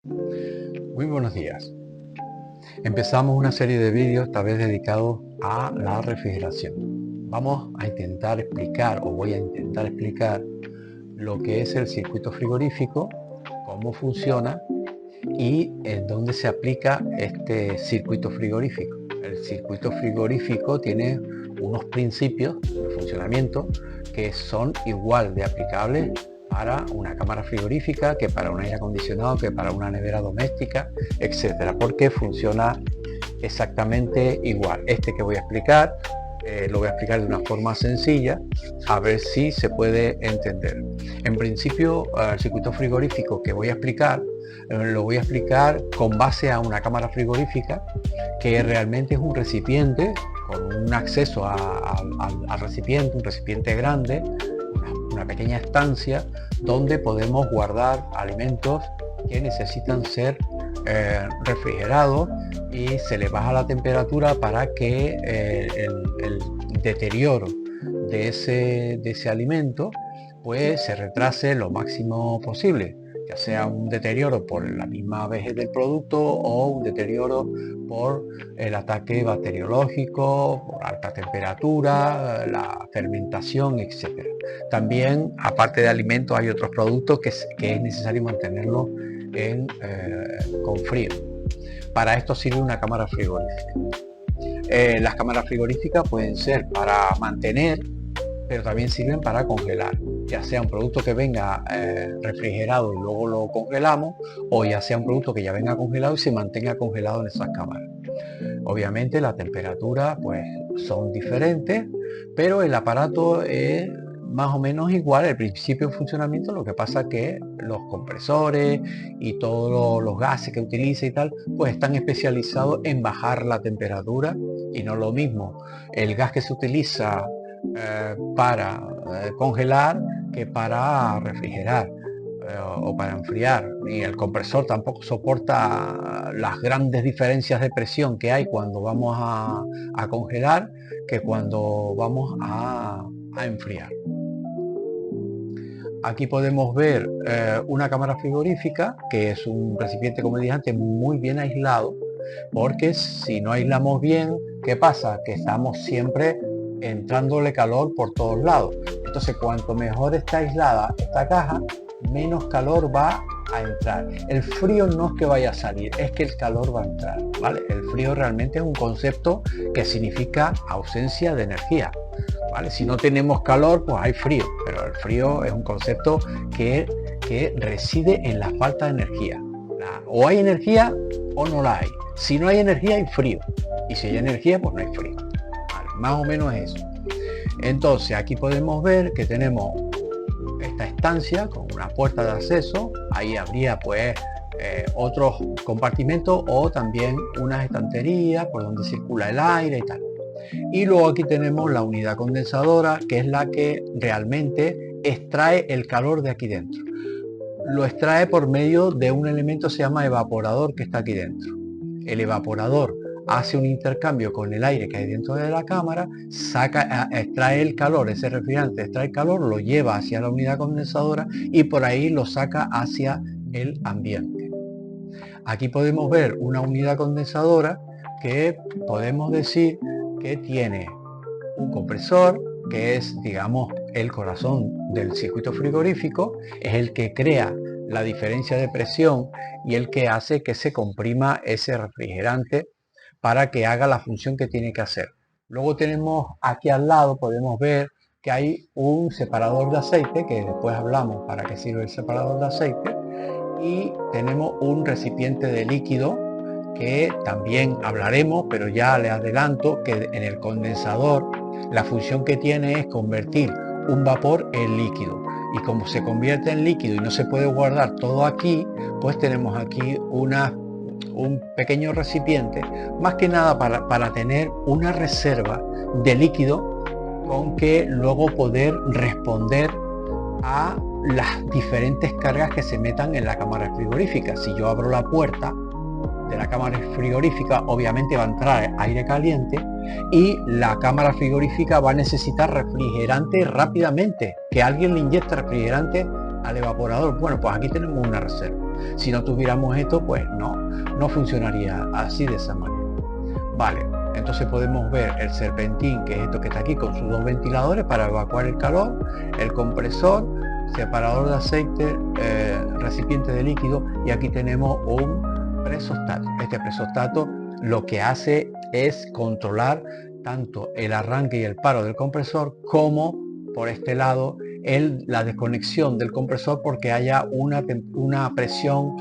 Muy buenos días. Empezamos una serie de vídeos esta vez dedicados a la refrigeración. Vamos a intentar explicar, o voy a intentar explicar, lo que es el circuito frigorífico, cómo funciona y en dónde se aplica este circuito frigorífico. El circuito frigorífico tiene unos principios de funcionamiento que son igual de aplicables para una cámara frigorífica que para un aire acondicionado, que para una nevera doméstica, etcétera, porque funciona exactamente igual. Este que voy a explicar lo voy a explicar de una forma sencilla, a ver si se puede entender. En principio, el circuito frigorífico que voy a explicar lo voy a explicar con base a una cámara frigorífica que realmente es un recipiente con un acceso al recipiente, un recipiente grande, una pequeña estancia donde podemos guardar alimentos que necesitan ser refrigerados, y se le baja la temperatura para que el deterioro de ese alimento pues se retrase lo máximo posible, ya sea un deterioro por la misma vejez del producto o un deterioro por el ataque bacteriológico, por alta temperatura, la fermentación, etcétera. También, aparte de alimentos, hay otros productos que es necesario mantenerlos con frío. Para esto sirve una cámara frigorífica. Las cámaras frigoríficas pueden ser para mantener, pero también sirven para congelar, ya sea un producto que venga refrigerado y luego lo congelamos, o ya sea un producto que ya venga congelado y se mantenga congelado en esas cámaras. Obviamente la temperatura pues son diferentes, pero el aparato es más o menos igual, el principio de funcionamiento. Lo que pasa que los compresores y todos los gases que utiliza y tal, pues están especializados en bajar la temperatura, y no lo mismo el gas que se utiliza para congelar que para refrigerar o para enfriar. Y el compresor tampoco soporta las grandes diferencias de presión que hay cuando vamos a congelar que cuando vamos a enfriar. Aquí podemos ver una cámara frigorífica, que es un recipiente, como dije antes, muy bien aislado, porque si no aislamos bien, ¿qué pasa? Que estamos siempre entrándole calor por todos lados. Entonces, cuanto mejor está aislada esta caja, menos calor va a entrar. El frío no es que vaya a salir, es que el calor va a entrar, ¿vale? El frío realmente es un concepto que significa ausencia de energía, ¿vale? Si no tenemos calor, pues hay frío, pero el frío es un concepto que reside en la falta de energía. O hay energía o no la hay. Si no hay energía, hay frío, y si hay energía, pues no hay frío, ¿vale? Más o menos eso. Entonces aquí podemos ver que tenemos esta estancia con una puerta de acceso. Ahí habría pues otros compartimentos o también unas estanterías por donde circula el aire y tal. Y luego aquí tenemos la unidad condensadora, que es la que realmente extrae el calor de aquí dentro. Lo extrae por medio de un elemento que se llama evaporador, que está aquí dentro. El evaporador hace un intercambio con el aire que hay dentro de la cámara, extrae el calor, ese refrigerante extrae el calor, lo lleva hacia la unidad condensadora y por ahí lo saca hacia el ambiente. Aquí podemos ver una unidad condensadora que podemos decir que tiene un compresor, que es, digamos, el corazón del circuito frigorífico, es el que crea la diferencia de presión y el que hace que se comprima ese refrigerante para que haga la función que tiene que hacer. Luego tenemos aquí al lado, podemos ver que hay un separador de aceite, que después hablamos para qué sirve el separador de aceite, y tenemos un recipiente de líquido que también hablaremos, pero ya le adelanto que en el condensador la función que tiene es convertir un vapor en líquido, y como se convierte en líquido y no se puede guardar todo aquí, pues tenemos aquí un pequeño recipiente, más que nada para tener una reserva de líquido con que luego poder responder a las diferentes cargas que se metan en la cámara frigorífica. Si yo abro la puerta de la cámara frigorífica, obviamente va a entrar aire caliente y la cámara frigorífica va a necesitar refrigerante rápidamente, que alguien le inyecte refrigerante al evaporador. Bueno, pues aquí tenemos una reserva. Si no tuviéramos esto, pues no funcionaría así de esa manera. Vale, entonces podemos ver el serpentín, que es esto que está aquí, con sus dos ventiladores para evacuar el calor, el compresor, separador de aceite, recipiente de líquido, y aquí tenemos un presostato. Este presostato lo que hace es controlar tanto el arranque y el paro del compresor, como por este lado la desconexión del compresor porque haya una presión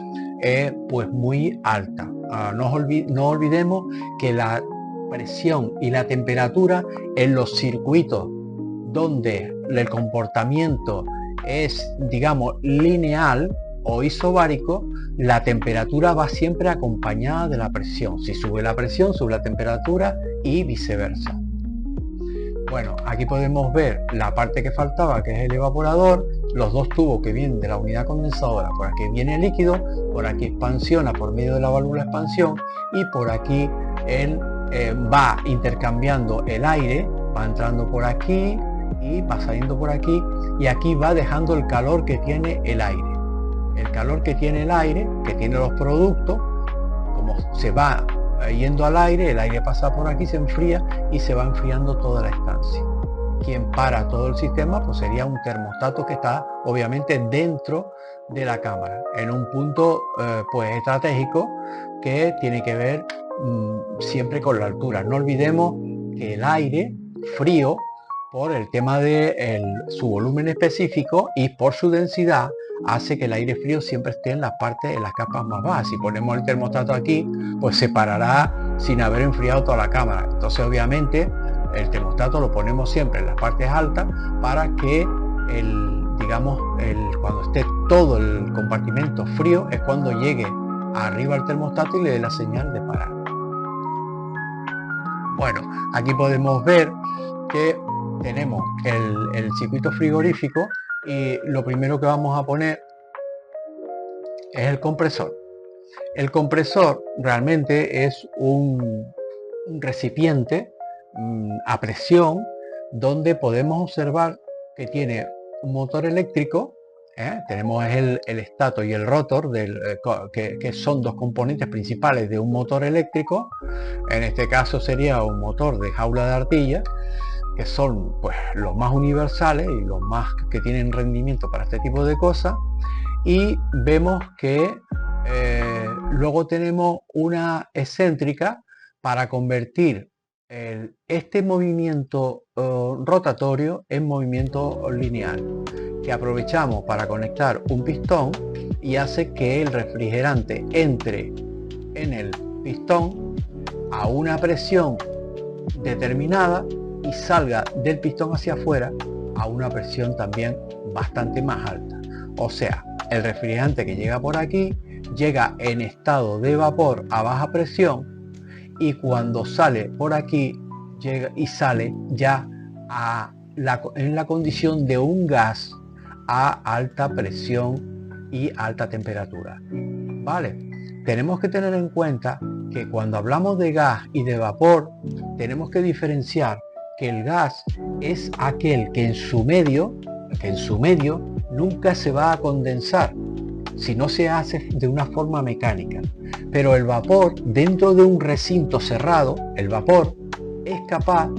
pues muy alta. No olvidemos que la presión y la temperatura en los circuitos donde el comportamiento es, digamos, lineal o isobárico, la temperatura va siempre acompañada de la presión. Si sube la presión, sube la temperatura y viceversa. Bueno, aquí podemos ver la parte que faltaba, que es el evaporador, los dos tubos que vienen de la unidad condensadora. Por aquí viene el líquido, por aquí expansiona por medio de la válvula de expansión, y por aquí él va intercambiando el aire, va entrando por aquí y va saliendo por aquí, y aquí va dejando el calor que tiene el aire. El calor que tiene el aire, que tiene los productos, como se va yendo al aire, el aire pasa por aquí, se enfría y se va enfriando toda la estancia. Quien para todo el sistema pues sería un termostato que está obviamente dentro de la cámara, en un punto pues estratégico que tiene que ver siempre con la altura. No olvidemos que el aire frío, por el tema de su volumen específico y por su densidad, hace que el aire frío siempre esté en las capas más bajas. Si ponemos el termostato aquí, pues se parará sin haber enfriado toda la cámara. Entonces obviamente el termostato lo ponemos siempre en las partes altas para que cuando esté todo el compartimento frío es cuando llegue arriba al termostato y le dé la señal de parar. Bueno, aquí podemos ver que tenemos el circuito frigorífico, y lo primero que vamos a poner es el compresor. El compresor realmente es un recipiente a presión donde podemos observar que tiene un motor eléctrico. Tenemos el estator y el rotor que son dos componentes principales de un motor eléctrico. En este caso sería un motor de jaula de artilla, que son pues los más universales y los más que tienen rendimiento para este tipo de cosas. Y vemos que luego tenemos una excéntrica para convertir este movimiento rotatorio en movimiento lineal, que aprovechamos para conectar un pistón y hace que el refrigerante entre en el pistón a una presión determinada y salga del pistón hacia afuera a una presión también bastante más alta. O sea, el refrigerante que llega por aquí llega en estado de vapor a baja presión, y cuando sale por aquí llega y sale ya en la condición de un gas a alta presión y alta temperatura. Vale, tenemos que tener en cuenta que cuando hablamos de gas y de vapor tenemos que diferenciar que el gas es aquel que en su medio nunca se va a condensar si no se hace de una forma mecánica, pero el vapor, dentro de un recinto cerrado, el vapor es capaz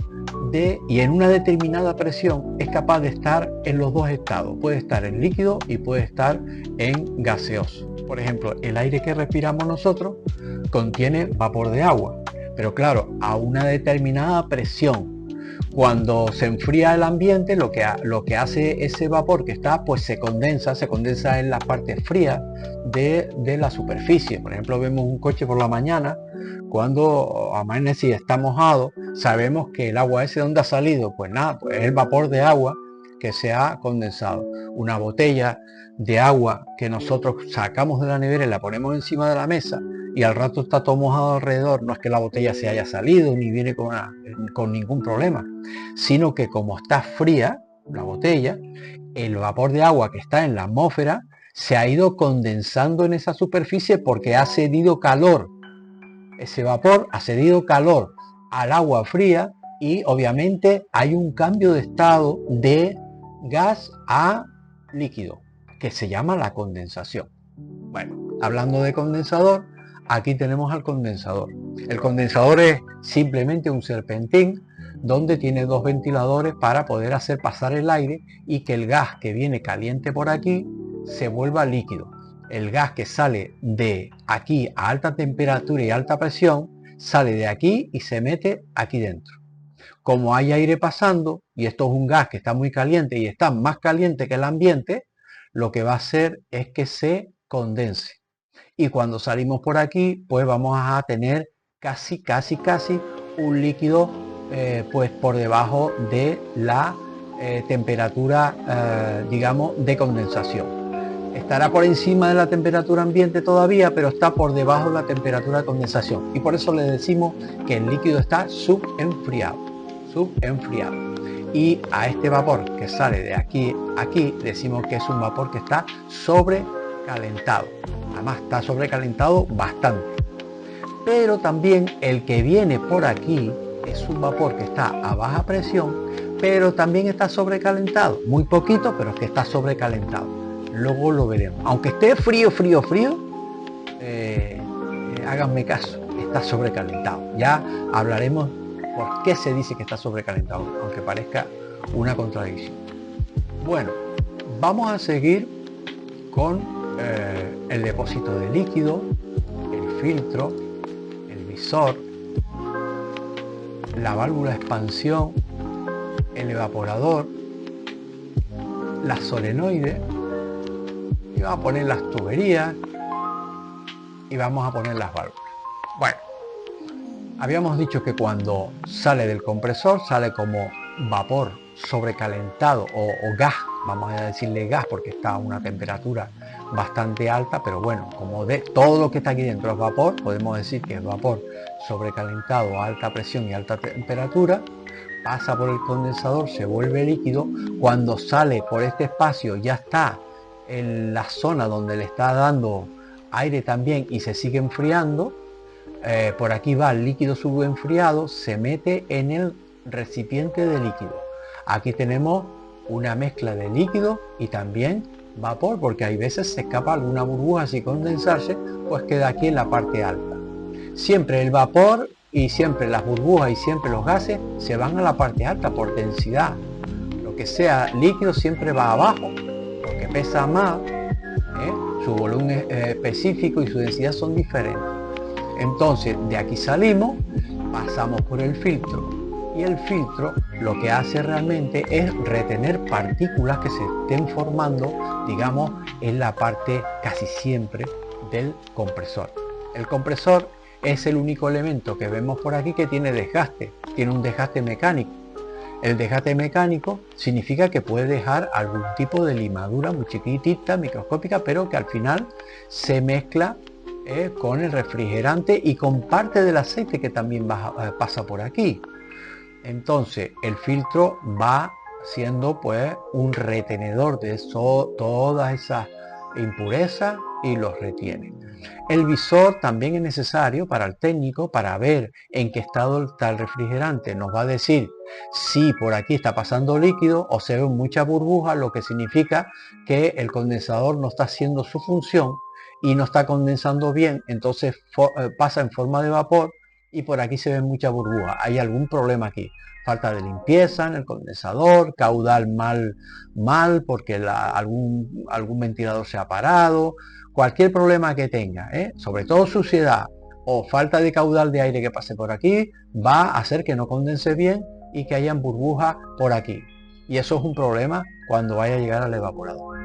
de, y en una determinada presión, es capaz de estar en los dos estados. Puede estar en líquido y puede estar en gaseoso. Por ejemplo, el aire que respiramos nosotros contiene vapor de agua, pero claro, a una determinada presión. Cuando se enfría el ambiente, lo que hace ese vapor que está, pues se condensa en la parte fría de la superficie. Por ejemplo, vemos un coche por la mañana, cuando amanece y está mojado, sabemos que el agua ese, ¿de dónde ha salido? Pues nada, pues es el vapor de agua que se ha condensado. Una botella de agua que nosotros sacamos de la nevera y la ponemos encima de la mesa, y al rato está todo mojado alrededor, no es que la botella se haya salido ni viene con ningún problema, sino que como está fría la botella, el vapor de agua que está en la atmósfera se ha ido condensando en esa superficie porque ha cedido calor. Ese vapor ha cedido calor al agua fría, y obviamente hay un cambio de estado de gas a líquido que se llama la condensación. Bueno, Hablando de condensador, aquí tenemos al condensador. El condensador es simplemente un serpentín donde tiene dos ventiladores para poder hacer pasar el aire y que el gas que viene caliente por aquí se vuelva líquido. El gas que sale de aquí a alta temperatura y alta presión sale de aquí y se mete aquí dentro. Como hay aire pasando y esto es un gas que está muy caliente y está más caliente que el ambiente, lo que va a hacer es que se condense. Y cuando salimos por aquí, pues vamos a tener casi un líquido pues por debajo de la temperatura digamos de condensación. Estará por encima de la temperatura ambiente todavía, pero está por debajo de la temperatura de condensación y por eso le decimos que el líquido está subenfriado. Y a este vapor que sale de aquí a aquí decimos que es un vapor que está sobrecalentado. Además está sobrecalentado bastante. Pero también el que viene por aquí es un vapor que está a baja presión, pero también está sobrecalentado. Muy poquito, pero es que está sobrecalentado. Luego lo veremos. Aunque esté frío, háganme caso, está sobrecalentado. Ya hablaremos por qué se dice que está sobrecalentado, aunque parezca una contradicción. Bueno, vamos a seguir con el depósito de líquido, el filtro, el visor, la válvula de expansión, el evaporador, la solenoide, y vamos a poner las tuberías y vamos a poner las válvulas. Bueno, habíamos dicho que cuando sale del compresor sale como vapor sobrecalentado o gas, vamos a decirle gas porque está a una temperatura bastante alta, pero bueno, como de todo lo que está aquí dentro es vapor, podemos decir que es vapor sobrecalentado a alta presión y alta temperatura, pasa por el condensador, se vuelve líquido, cuando sale por este espacio ya está en la zona donde le está dando aire también y se sigue enfriando. Por aquí va el líquido subenfriado, se mete en el recipiente de líquido. Aquí tenemos una mezcla de líquido y también vapor, porque hay veces se escapa alguna burbuja, si condensarse, pues queda aquí en la parte alta. Siempre el vapor y siempre las burbujas y siempre los gases se van a la parte alta por densidad. Lo que sea líquido siempre va abajo, porque pesa más, su volumen específico y su densidad son diferentes. Entonces de aquí salimos, pasamos por el filtro y el filtro lo que hace realmente es retener partículas que se estén formando, digamos, en la parte casi siempre del compresor. El compresor es el único elemento que vemos por aquí que tiene desgaste, tiene un desgaste mecánico. El desgaste mecánico significa que puede dejar algún tipo de limadura muy chiquitita, microscópica, pero que al final se mezcla con el refrigerante y con parte del aceite que también pasa por aquí. Entonces el filtro va siendo pues un retenedor de todas esas impurezas y los retiene. El visor también es necesario para el técnico para ver en qué estado está el refrigerante. Nos va a decir si por aquí está pasando líquido o se ven muchas burbujas, lo que significa que el condensador no está haciendo su función y no está condensando bien, entonces pasa en forma de vapor y por aquí se ven muchas burbujas. Hay algún problema aquí, falta de limpieza en el condensador, caudal mal porque algún ventilador se ha parado, cualquier problema que tenga, sobre todo suciedad o falta de caudal de aire que pase por aquí, va a hacer que no condense bien y que hayan burbujas por aquí. Y eso es un problema cuando vaya a llegar al evaporador.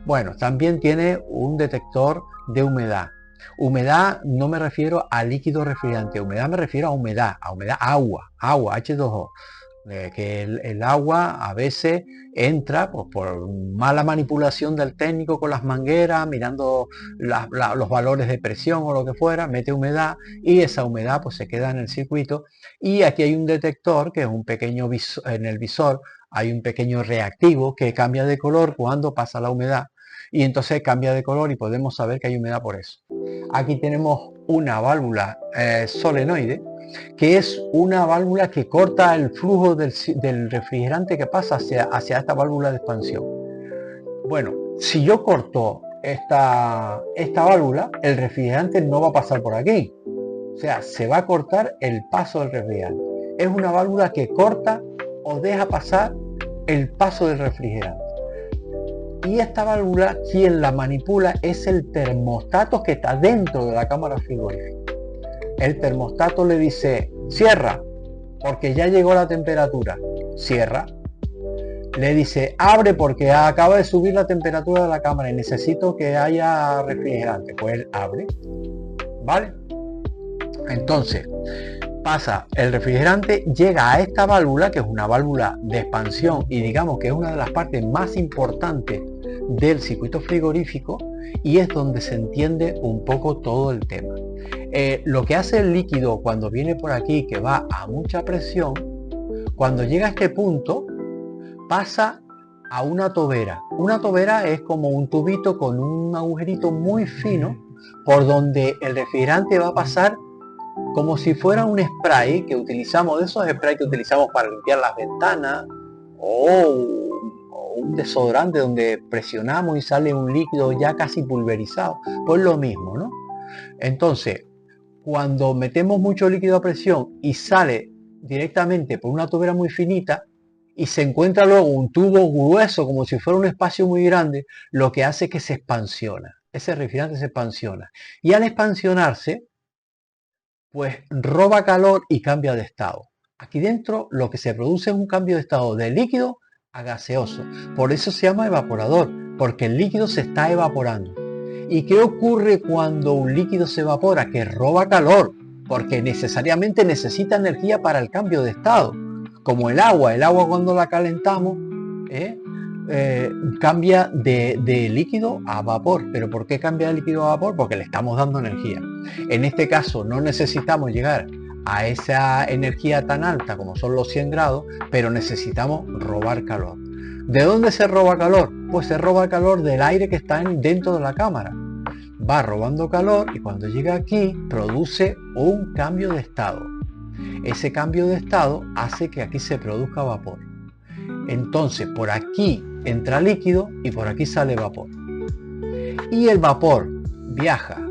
Bueno, también tiene un detector de humedad. Humedad no me refiero a líquido refrigerante, humedad me refiero a humedad, agua, H2O. Que el agua a veces entra pues, por mala manipulación del técnico con las mangueras, mirando los valores de presión o lo que fuera, mete humedad y esa humedad pues se queda en el circuito. Y aquí hay un detector que es un pequeño visor, en el visor hay un pequeño reactivo que cambia de color cuando pasa la humedad y entonces cambia de color y podemos saber que hay humedad por eso. Aquí tenemos una válvula solenoide, que es una válvula que corta el flujo del refrigerante que pasa hacia esta válvula de expansión. Bueno, si yo corto esta válvula, el refrigerante no va a pasar por aquí. O sea, se va a cortar el paso del refrigerante. Es una válvula que corta o deja pasar el paso del refrigerante. Y esta válvula, quien la manipula es el termostato que está dentro de la cámara frigorífica. El termostato le dice, cierra, porque ya llegó la temperatura. Cierra. Le dice, abre porque acaba de subir la temperatura de la cámara y necesito que haya refrigerante. Pues él abre. ¿Vale? Entonces, pasa el refrigerante, llega a esta válvula, que es una válvula de expansión y digamos que es una de las partes más importantes del circuito frigorífico, y es donde se entiende un poco todo el tema. Lo que hace el líquido cuando viene por aquí, que va a mucha presión, cuando llega a este punto pasa a una tobera. Una tobera es como un tubito con un agujerito muy fino por donde el refrigerante va a pasar como si fuera un spray que utilizamos, de esos sprays que utilizamos para limpiar las ventanas, o un desodorante donde presionamos y sale un líquido ya casi pulverizado. Pues lo mismo, ¿no? Entonces, cuando metemos mucho líquido a presión y sale directamente por una tobera muy finita y se encuentra luego un tubo grueso como si fuera un espacio muy grande, lo que hace es que se expansiona. Ese refrigerante se expansiona. Y al expansionarse, pues roba calor y cambia de estado. Aquí dentro lo que se produce es un cambio de estado de líquido a gaseoso. Por eso se llama evaporador, porque el líquido se está evaporando. ¿Y qué ocurre cuando un líquido se evapora? Que roba calor, porque necesariamente necesita energía para el cambio de estado. Como el agua cuando la calentamos, cambia de líquido a vapor. ¿Pero por qué cambia de líquido a vapor? Porque le estamos dando energía. En este caso no necesitamos llegar a esa energía tan alta como son los 100 grados, pero necesitamos robar calor. ¿De dónde se roba calor? Pues se roba calor del aire que está dentro de la cámara. Va robando calor y cuando llega aquí produce un cambio de estado. Ese cambio de estado hace que aquí se produzca vapor. Entonces por aquí entra líquido y por aquí sale vapor. Y el vapor viaja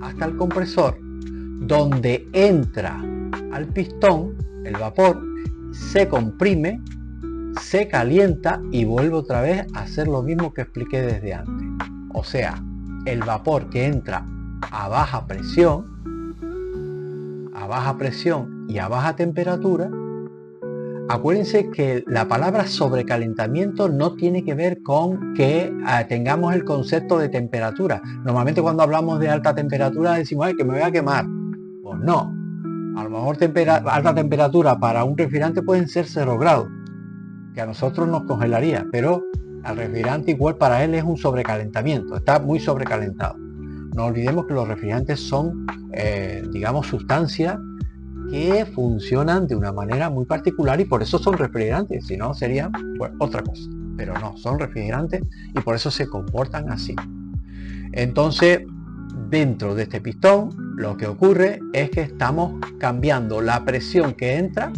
hasta el compresor, donde entra al pistón el vapor, se comprime, se calienta y vuelve otra vez a hacer lo mismo que expliqué desde antes. O sea, el vapor que entra a baja presión y a baja temperatura. Acuérdense que la palabra sobrecalentamiento no tiene que ver con que tengamos el concepto de temperatura. Normalmente cuando hablamos de alta temperatura decimos, ay, que me voy a quemar. Pues no. A lo mejor alta temperatura para un refrigerante pueden ser 0 grados, que a nosotros nos congelaría, pero al refrigerante igual para él es un sobrecalentamiento, está muy sobrecalentado. No olvidemos que los refrigerantes son, digamos, sustancias que funcionan de una manera muy particular y por eso son refrigerantes, si no serían pues otra cosa, pero no, son refrigerantes y por eso se comportan así. Entonces, dentro de este pistón lo que ocurre es que estamos cambiando la presión que entra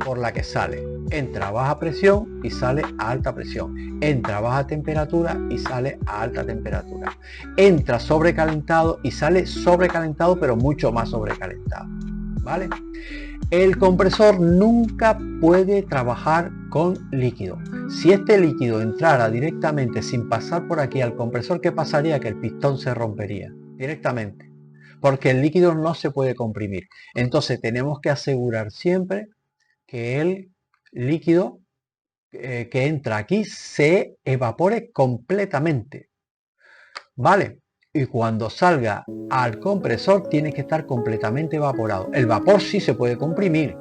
por la que sale. Entra a baja presión y sale a alta presión. Entra a baja temperatura y sale a alta temperatura. Entra sobrecalentado y sale sobrecalentado, pero mucho más sobrecalentado. ¿Vale? El compresor nunca puede trabajar con líquido. Si este líquido entrara directamente sin pasar por aquí al compresor, ¿qué pasaría? Que el pistón se rompería directamente, porque el líquido no se puede comprimir. Entonces tenemos que asegurar siempre que el líquido que entra aquí se evapore completamente. ¿Vale? Y cuando salga al compresor tiene que estar completamente evaporado. El vapor sí se puede comprimir,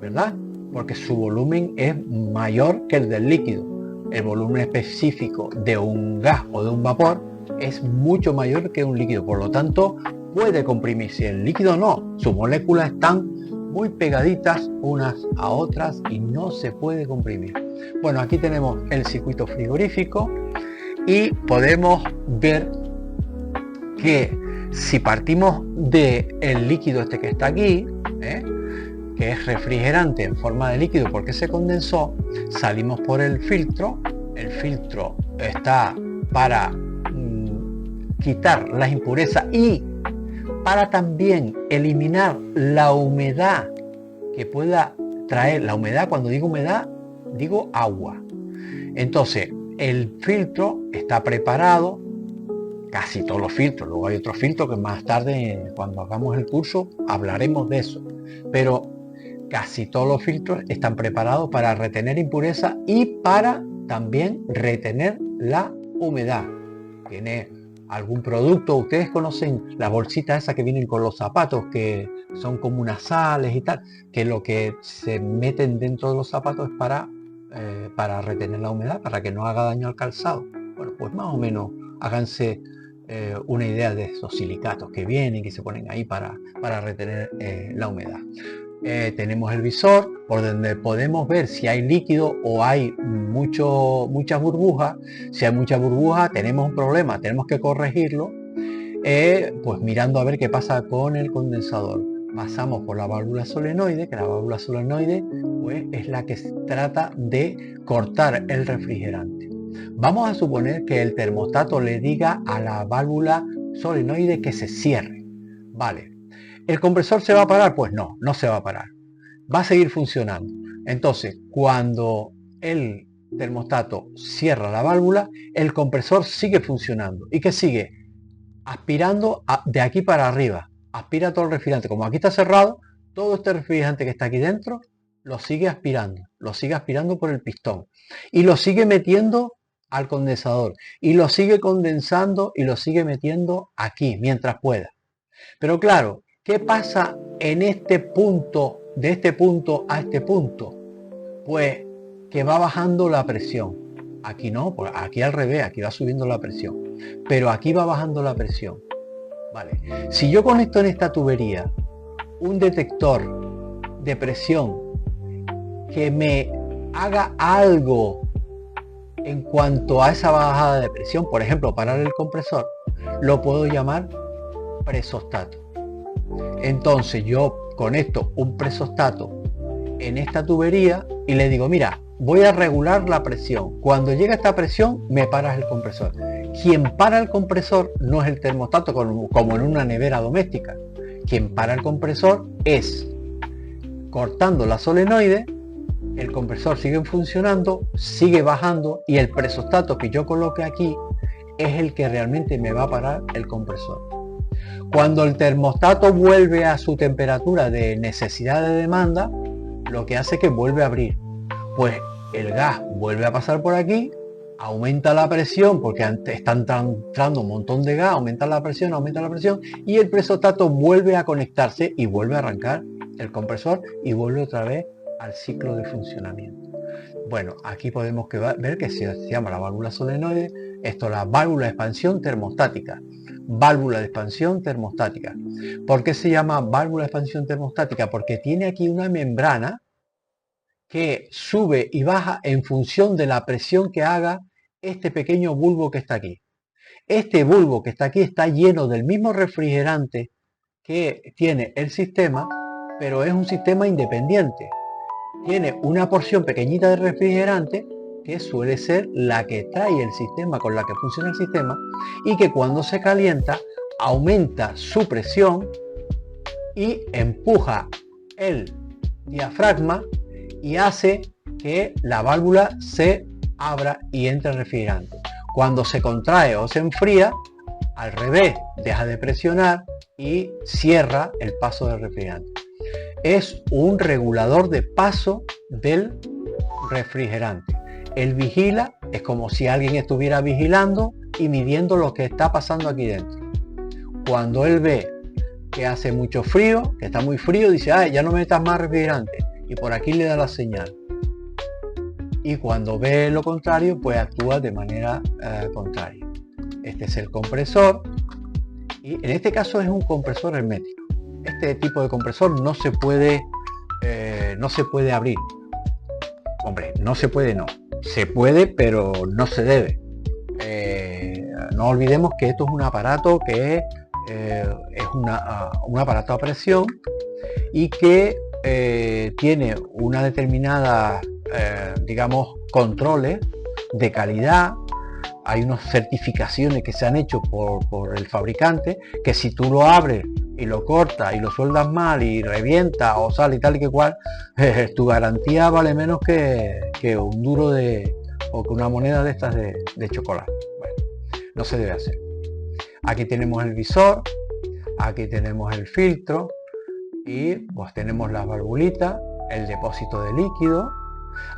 ¿verdad? Porque su volumen es mayor que el del líquido. El volumen específico de un gas o de un vapor es mucho mayor que un líquido, por lo tanto puede comprimirse. El líquido no, sus moléculas están muy pegaditas unas a otras y no se puede comprimir. Bueno, aquí tenemos el circuito frigorífico y podemos ver que si partimos del líquido este que está aquí, que es refrigerante en forma de líquido porque se condensó, salimos por el filtro está para quitar las impurezas y para también eliminar la humedad que pueda traer. La humedad, cuando digo humedad, digo agua. Entonces, el filtro está preparado, casi todos los filtros, luego hay otros filtros que más tarde, cuando hagamos el curso, hablaremos de eso. Pero casi todos los filtros están preparados para retener impureza y para también retener la humedad. Tiene algún producto, ustedes conocen las bolsitas esas que vienen con los zapatos, que son como unas sales y tal, que lo que se meten dentro de los zapatos es para retener la humedad, para que no haga daño al calzado. Bueno, pues más o menos háganse una idea de esos silicatos que vienen, que se ponen ahí para retener la humedad. Tenemos el visor por donde podemos ver si hay líquido o hay muchas burbujas. Si hay mucha burbuja, tenemos un problema, tenemos que corregirlo, pues mirando a ver qué pasa con el condensador. Pasamos por la válvula solenoide, que la válvula solenoide pues es la que trata de cortar el refrigerante. Vamos a suponer que el termostato le diga a la válvula solenoide que se cierre. Vale. ¿El compresor se va a parar? Pues no, no se va a parar. Va a seguir funcionando. Entonces, cuando el termostato cierra la válvula, el compresor sigue funcionando. ¿Y qué sigue? Aspirando de aquí para arriba. Aspira todo el refrigerante. Como aquí está cerrado, todo este refrigerante que está aquí dentro lo sigue aspirando. Lo sigue aspirando por el pistón. Y lo sigue metiendo al condensador. Y lo sigue condensando y lo sigue metiendo aquí mientras pueda. Pero claro, ¿qué pasa en este punto, de este punto a este punto? Pues que va bajando la presión. Aquí no, aquí al revés, aquí va subiendo la presión. Pero aquí va bajando la presión. Vale. Si yo conecto en esta tubería un detector de presión que me haga algo en cuanto a esa bajada de presión, por ejemplo, parar el compresor, lo puedo llamar presostato. Entonces yo conecto un presostato en esta tubería y le digo, mira, voy a regular la presión. Cuando llega esta presión, me paras el compresor. Quien para el compresor no es el termostato como en una nevera doméstica. Quien para el compresor es cortando la solenoide, el compresor sigue funcionando, sigue bajando y el presostato que yo coloque aquí es el que realmente me va a parar el compresor. Cuando el termostato vuelve a su temperatura de necesidad de demanda, lo que hace es que vuelve a abrir. Pues el gas vuelve a pasar por aquí, aumenta la presión porque están entrando un montón de gas, aumenta la presión y el presostato vuelve a conectarse y vuelve a arrancar el compresor y vuelve otra vez al ciclo de funcionamiento. Bueno, aquí podemos ver que se llama la válvula solenoide, esto es la válvula de expansión termostática. Válvula de expansión termostática. ¿Por qué se llama válvula de expansión termostática? Porque tiene aquí una membrana que sube y baja en función de la presión que haga este pequeño bulbo que está aquí. Este bulbo que está aquí está lleno del mismo refrigerante que tiene el sistema, pero es un sistema independiente. Tiene una porción pequeñita de refrigerante que suele ser la que trae el sistema, con la que funciona el sistema, y que cuando se calienta aumenta su presión y empuja el diafragma y hace que la válvula se abra y entre el refrigerante. Cuando se contrae o se enfría, al revés, deja de presionar y cierra el paso del refrigerante. Es un regulador de paso del refrigerante. Él vigila, es como si alguien estuviera vigilando y midiendo lo que está pasando aquí dentro. Cuando él ve que hace mucho frío, que está muy frío, dice, ya no metas más refrigerante, y por aquí le da la señal. Y cuando ve lo contrario, pues actúa de manera contraria. Este es el compresor, y en este caso es un compresor hermético. Este tipo de compresor no se puede abrir. Hombre, no se puede, no. Se puede, pero no se debe. No olvidemos que esto es un aparato que es un aparato a presión y que tiene una determinada, digamos, controles de calidad hay unas certificaciones que se han hecho por el fabricante, que si tú lo abres y lo cortas y lo sueldas mal y revienta o sale y tal y que cual, tu garantía vale menos que un duro o que una moneda de estas de chocolate. Bueno, no se debe hacer. Aquí tenemos el visor, aquí tenemos el filtro y pues tenemos las valvulitas, el depósito de líquido.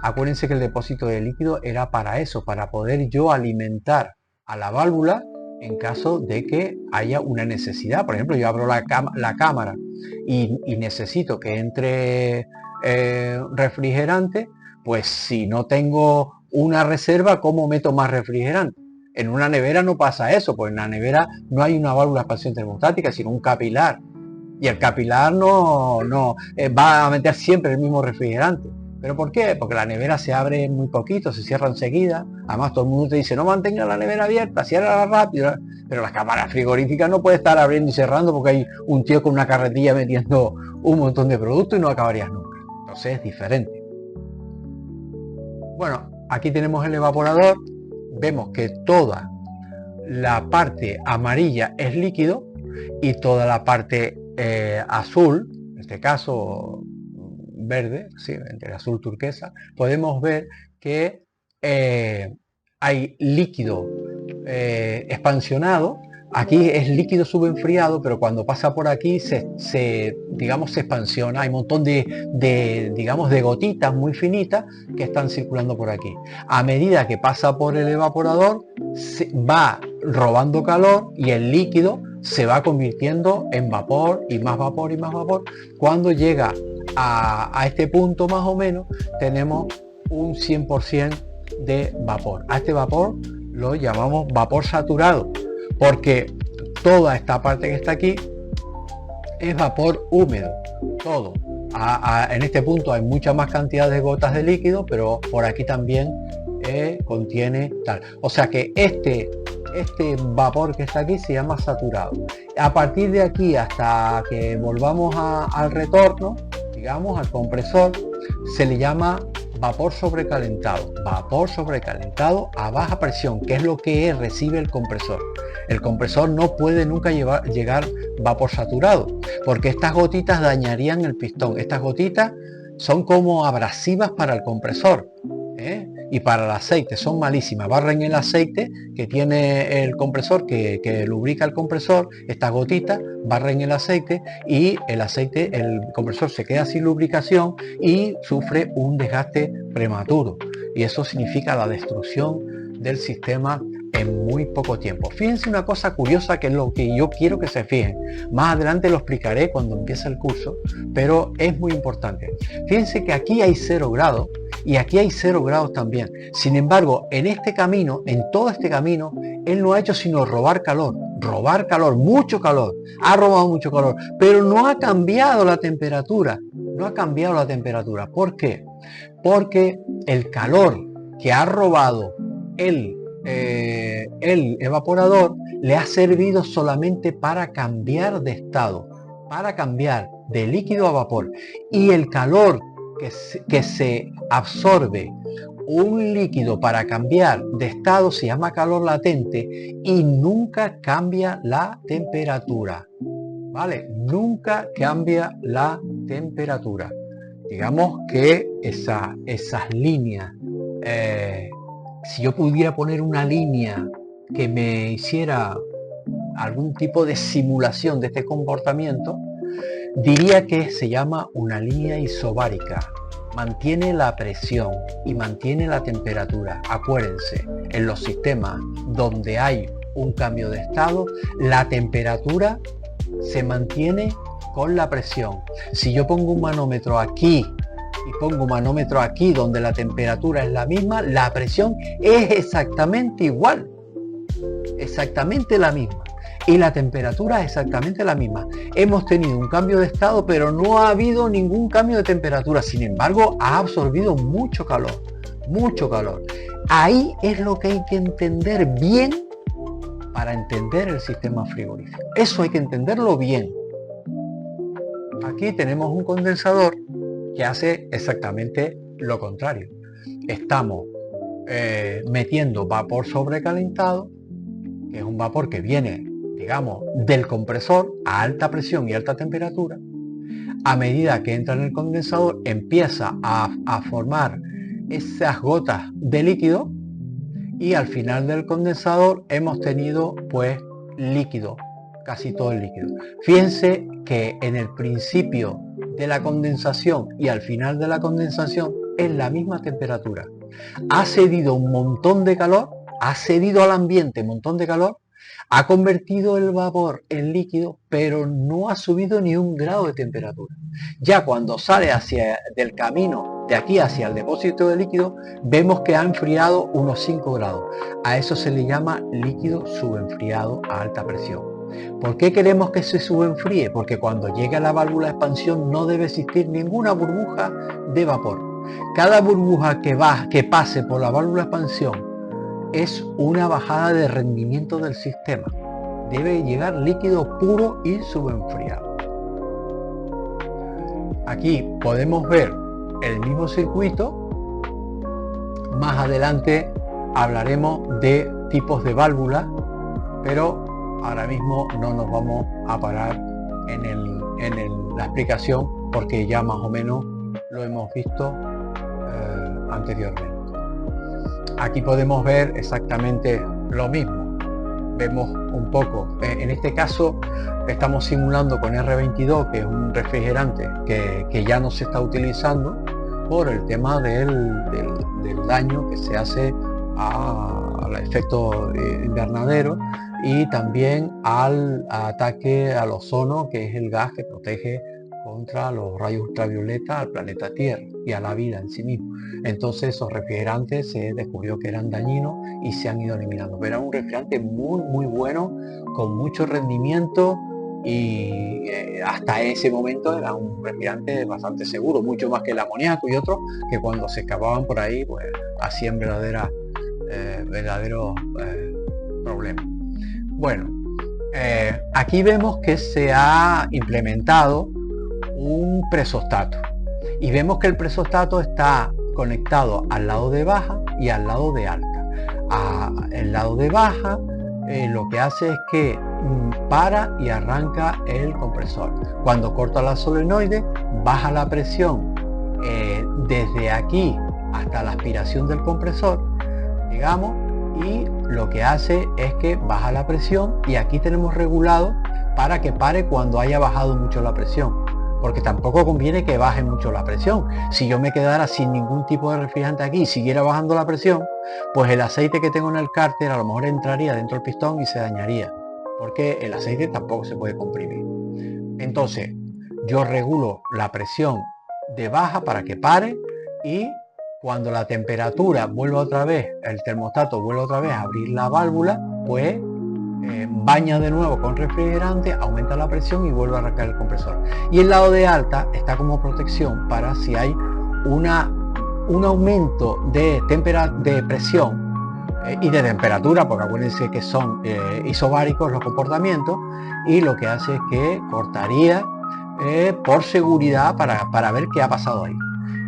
Acuérdense que el depósito de líquido era para eso, para poder yo alimentar a la válvula en caso de que haya una necesidad. Por ejemplo, yo abro la cámara y necesito que entre refrigerante, pues si no tengo una reserva, ¿cómo meto más refrigerante? En una nevera no pasa eso, pues en la nevera no hay una válvula de expansión termostática, sino un capilar. Y el capilar no va a meter siempre el mismo refrigerante. ¿Pero por qué? Porque la nevera se abre muy poquito, se cierra enseguida. Además todo el mundo te dice, no mantenga la nevera abierta, ciérrala rápido. Pero las cámaras frigoríficas no puede estar abriendo y cerrando porque hay un tío con una carretilla metiendo un montón de productos y no acabarías nunca. Entonces es diferente. Bueno, aquí tenemos el evaporador. Vemos que toda la parte amarilla es líquido y toda la parte azul, en este caso verde, sí, entre azul turquesa, podemos ver que hay líquido expansionado. Aquí es líquido subenfriado, pero cuando pasa por aquí digamos, se expansiona. Hay un montón digamos, de gotitas muy finitas que están circulando por aquí. A medida que pasa por el evaporador, se va robando calor y el líquido se va convirtiendo en vapor y más vapor y más vapor. Cuando llega a este punto más o menos, tenemos un 100% de vapor. A este vapor lo llamamos vapor saturado, porque toda esta parte que está aquí es vapor húmedo, todo. En este punto hay mucha más cantidad de gotas de líquido, pero por aquí también contiene tal. O sea que este vapor que está aquí se llama saturado. A partir de aquí hasta que volvamos al retorno, digamos, al compresor, se le llama vapor sobrecalentado. Vapor sobrecalentado a baja presión, que es lo que recibe el compresor. El compresor no puede nunca llegar vapor saturado, porque estas gotitas dañarían el pistón. Estas gotitas son como abrasivas para el compresor, y para el aceite, son malísimas. Barren el aceite que tiene el compresor, que lubrica el compresor. Estas gotitas barren el aceite y el compresor se queda sin lubricación y sufre un desgaste prematuro, y eso significa la destrucción del sistema en muy poco tiempo. Fíjense una cosa curiosa, que es lo que yo quiero que se fijen. Más adelante lo explicaré cuando empiece el curso, pero es muy importante. Fíjense que aquí hay 0 grados y aquí hay 0 grados también. Sin embargo, en este camino, en todo este camino, él no ha hecho sino robar calor, mucho calor. Ha robado mucho calor, pero no ha cambiado la temperatura. No ha cambiado la temperatura. ¿Por qué? Porque el calor que ha robado el evaporador le ha servido solamente para cambiar de estado, para cambiar de líquido a vapor. Y el calor que se absorbe un líquido para cambiar de estado se llama calor latente y nunca cambia la temperatura, ¿vale? Nunca cambia la temperatura. Digamos que esas líneas, si yo pudiera poner una línea que me hiciera algún tipo de simulación de este comportamiento, diría que se llama una línea isobárica. Mantiene la presión y mantiene la temperatura. Acuérdense, en los sistemas donde hay un cambio de estado, la temperatura se mantiene con la presión. Si yo pongo un manómetro aquí y pongo un manómetro aquí donde la temperatura es la misma, la presión es exactamente igual, exactamente la misma, y la temperatura es exactamente la misma. Hemos tenido un cambio de estado, pero no ha habido ningún cambio de temperatura. Sin embargo, ha absorbido mucho calor, mucho calor. Ahí es lo que hay que entender bien para entender el sistema frigorífico. Eso hay que entenderlo bien. Aquí tenemos un condensador que hace exactamente lo contrario. Estamos metiendo vapor sobrecalentado, que es un vapor que viene, digamos, del compresor a alta presión y alta temperatura. A medida que entra en el condensador empieza a formar esas gotas de líquido y al final del condensador hemos tenido pues líquido, casi todo el líquido. Fíjense que en el principio de la condensación y al final de la condensación es la misma temperatura. Ha cedido un montón de calor, ha cedido al ambiente un montón de calor, ha convertido el vapor en líquido, pero no ha subido ni un grado de temperatura. Ya cuando sale hacia del camino de aquí hacia el depósito de líquido, vemos que ha enfriado unos 5 grados. A eso se le llama líquido subenfriado a alta presión. ¿Por qué queremos que se subenfríe? Porque cuando llegue a la válvula de expansión no debe existir ninguna burbuja de vapor. Cada burbuja que pase por la válvula de expansión es una bajada de rendimiento del sistema. Debe llegar líquido puro y subenfriado. Aquí podemos ver el mismo circuito. Más adelante hablaremos de tipos de válvulas, pero ahora mismo no nos vamos a parar en la explicación porque ya más o menos lo hemos visto anteriormente. Aquí podemos ver exactamente lo mismo. Vemos un poco, en este caso estamos simulando con R22, que es un refrigerante que ya no se está utilizando por el tema del daño que se hace al efecto invernadero y también al ataque al ozono, que es el gas que protege contra los rayos ultravioleta al planeta Tierra y a la vida en sí mismo. Entonces esos refrigerantes se descubrió que eran dañinos y se han ido eliminando. Pero era un refrigerante muy bueno, con mucho rendimiento y hasta ese momento era un refrigerante bastante seguro, mucho más que el amoníaco y otros que cuando se escapaban por ahí pues hacían verdaderos problemas. Bueno, aquí vemos que se ha implementado un presostato y vemos que el presostato está conectado al lado de baja y al lado de alta. El lado de baja lo que hace es que para y arranca el compresor. Cuando corta la solenoide baja la presión desde aquí hasta la aspiración del compresor, digamos, y lo que hace es que baja la presión y aquí tenemos regulado para que pare cuando haya bajado mucho la presión, porque tampoco conviene que baje mucho la presión. Si yo me quedara sin ningún tipo de refrigerante aquí y siguiera bajando la presión, pues el aceite que tengo en el cárter a lo mejor entraría dentro del pistón y se dañaría, porque el aceite tampoco se puede comprimir. Entonces yo regulo la presión de baja para que pare y cuando la temperatura vuelva otra vez, el termostato vuelve otra vez a abrir la válvula, pues baña de nuevo con refrigerante, aumenta la presión y vuelve a arrancar el compresor. Y el lado de alta está como protección para si hay un aumento de presión y de temperatura, porque acuérdense que son isobáricos los comportamientos, y lo que hace es que cortaría por seguridad para ver qué ha pasado ahí.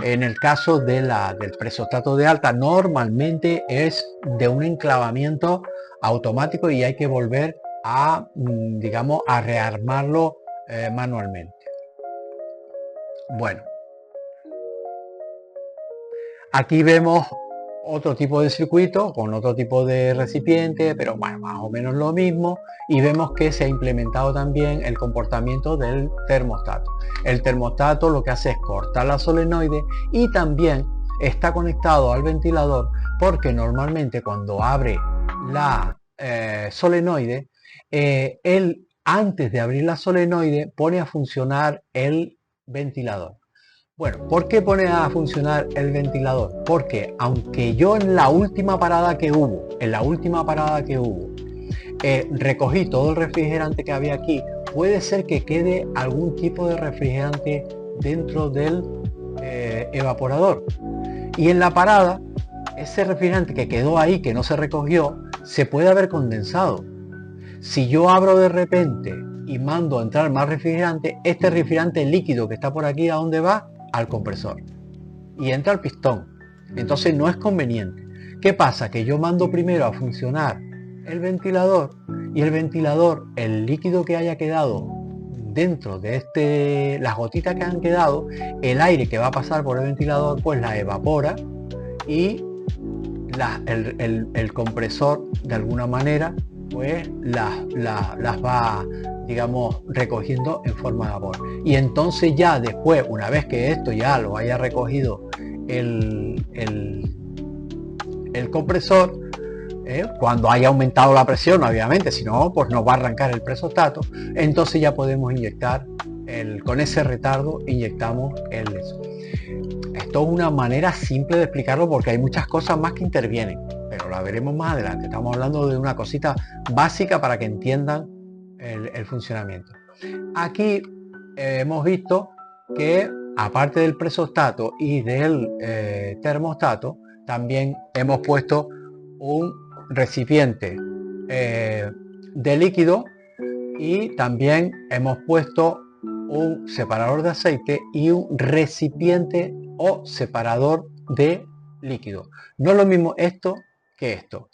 En el caso del presostato de alta normalmente es de un enclavamiento automático y hay que volver a, digamos, a rearmarlo manualmente. Bueno, aquí vemos otro tipo de circuito con otro tipo de recipiente, pero bueno, más o menos lo mismo, y vemos que se ha implementado también el comportamiento del termostato. El termostato lo que hace es cortar la solenoide y también está conectado al ventilador, porque normalmente cuando abre la solenoide, él antes de abrir la solenoide pone a funcionar el ventilador. Bueno, ¿por qué pone a funcionar el ventilador? Porque aunque yo en la última parada que hubo, recogí todo el refrigerante que había aquí, puede ser que quede algún tipo de refrigerante dentro del evaporador. Y en la parada, ese refrigerante que quedó ahí, que no se recogió, se puede haber condensado. Si yo abro de repente y mando a entrar más refrigerante, este refrigerante líquido que está por aquí, ¿a dónde va? Al compresor y entra al pistón. Entonces no es conveniente. ¿Qué pasa? Que yo mando primero a funcionar el ventilador, y el ventilador, el líquido que haya quedado dentro de las gotitas que han quedado, el aire que va a pasar por el ventilador pues la evapora, y el compresor de alguna manera pues las va, digamos, recogiendo en forma de vapor. Y entonces ya después, una vez que esto ya lo haya recogido el compresor, cuando haya aumentado la presión, obviamente, si no, pues nos va a arrancar el presostato, entonces ya podemos inyectar con ese retardo inyectamos eso. Esto es una manera simple de explicarlo porque hay muchas cosas más que intervienen, pero la veremos más adelante. Estamos hablando de una cosita básica para que entiendan el funcionamiento. Aquí hemos visto que aparte del presostato y del termostato, también hemos puesto un recipiente de líquido, y también hemos puesto un separador de aceite y un recipiente o separador de líquido. No es lo mismo esto que esto,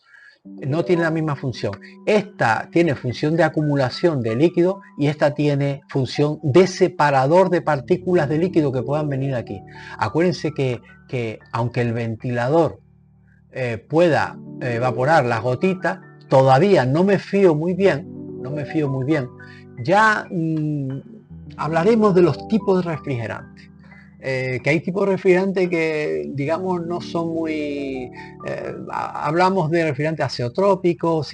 no tiene la misma función. Esta tiene función de acumulación de líquido y esta tiene función de separador de partículas de líquido que puedan venir aquí. Acuérdense que aunque el ventilador pueda evaporar las gotitas, todavía no me fío muy bien. Ya hablaremos de los tipos de refrigerantes. Que hay tipos de refrigerantes que, digamos, no son muy... hablamos de refrigerantes azeotrópicos,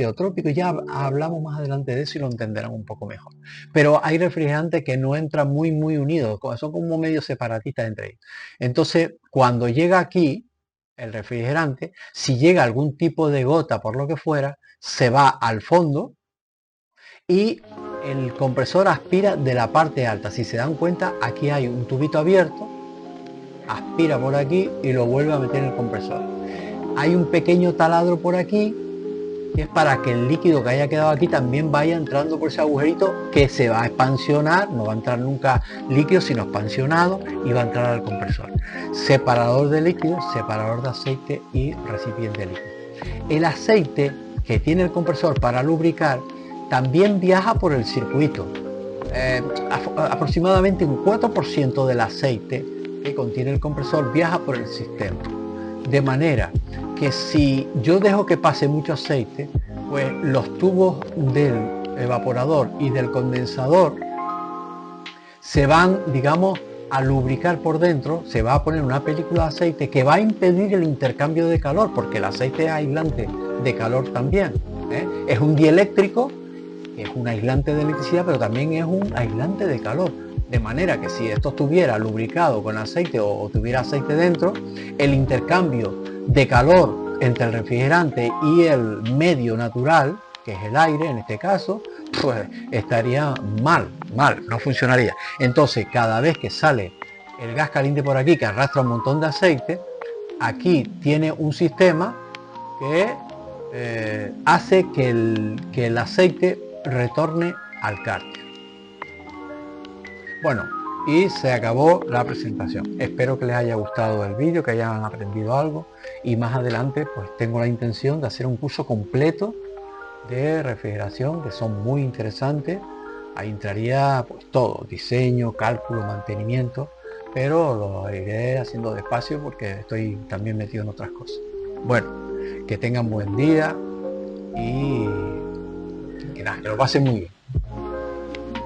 ya hablamos más adelante de eso y lo entenderán un poco mejor. Pero hay refrigerantes que no entran muy unidos, son como medio separatistas entre ellos. Entonces, cuando llega aquí el refrigerante, si llega algún tipo de gota por lo que fuera, se va al fondo y el compresor aspira de la parte alta. Si se dan cuenta, aquí hay un tubito abierto, aspira por aquí y lo vuelve a meter en el compresor. Hay un pequeño taladro por aquí que es para que el líquido que haya quedado aquí también vaya entrando por ese agujerito, que se va a expansionar, no va a entrar nunca líquido sino expansionado, y va a entrar al compresor. Separador de líquido, separador de aceite y recipiente de líquido. El aceite que tiene el compresor para lubricar también viaja por el circuito. Aproximadamente un 4% del aceite que contiene el compresor viaja por el sistema, de manera que si yo dejo que pase mucho aceite, pues los tubos del evaporador y del condensador se van, digamos, a lubricar por dentro, se va a poner una película de aceite que va a impedir el intercambio de calor, porque el aceite es aislante de calor también, es un dieléctrico, es un aislante de electricidad, pero también es un aislante de calor, de manera que si esto estuviera lubricado con aceite o tuviera aceite dentro, el intercambio de calor entre el refrigerante y el medio natural, que es el aire en este caso, pues estaría mal, no funcionaría. Entonces, cada vez que sale el gas caliente por aquí, que arrastra un montón de aceite, aquí tiene un sistema que hace que el aceite retorne al cárter. Bueno, y se acabó la presentación. Espero que les haya gustado el vídeo, que hayan aprendido algo, y más adelante pues tengo la intención de hacer un curso completo de refrigeración, que son muy interesantes. Ahí entraría pues todo, diseño, cálculo, mantenimiento, pero lo iré haciendo despacio porque estoy también metido en otras cosas. Bueno, que tengan buen día y que nada, que lo pasen muy bien.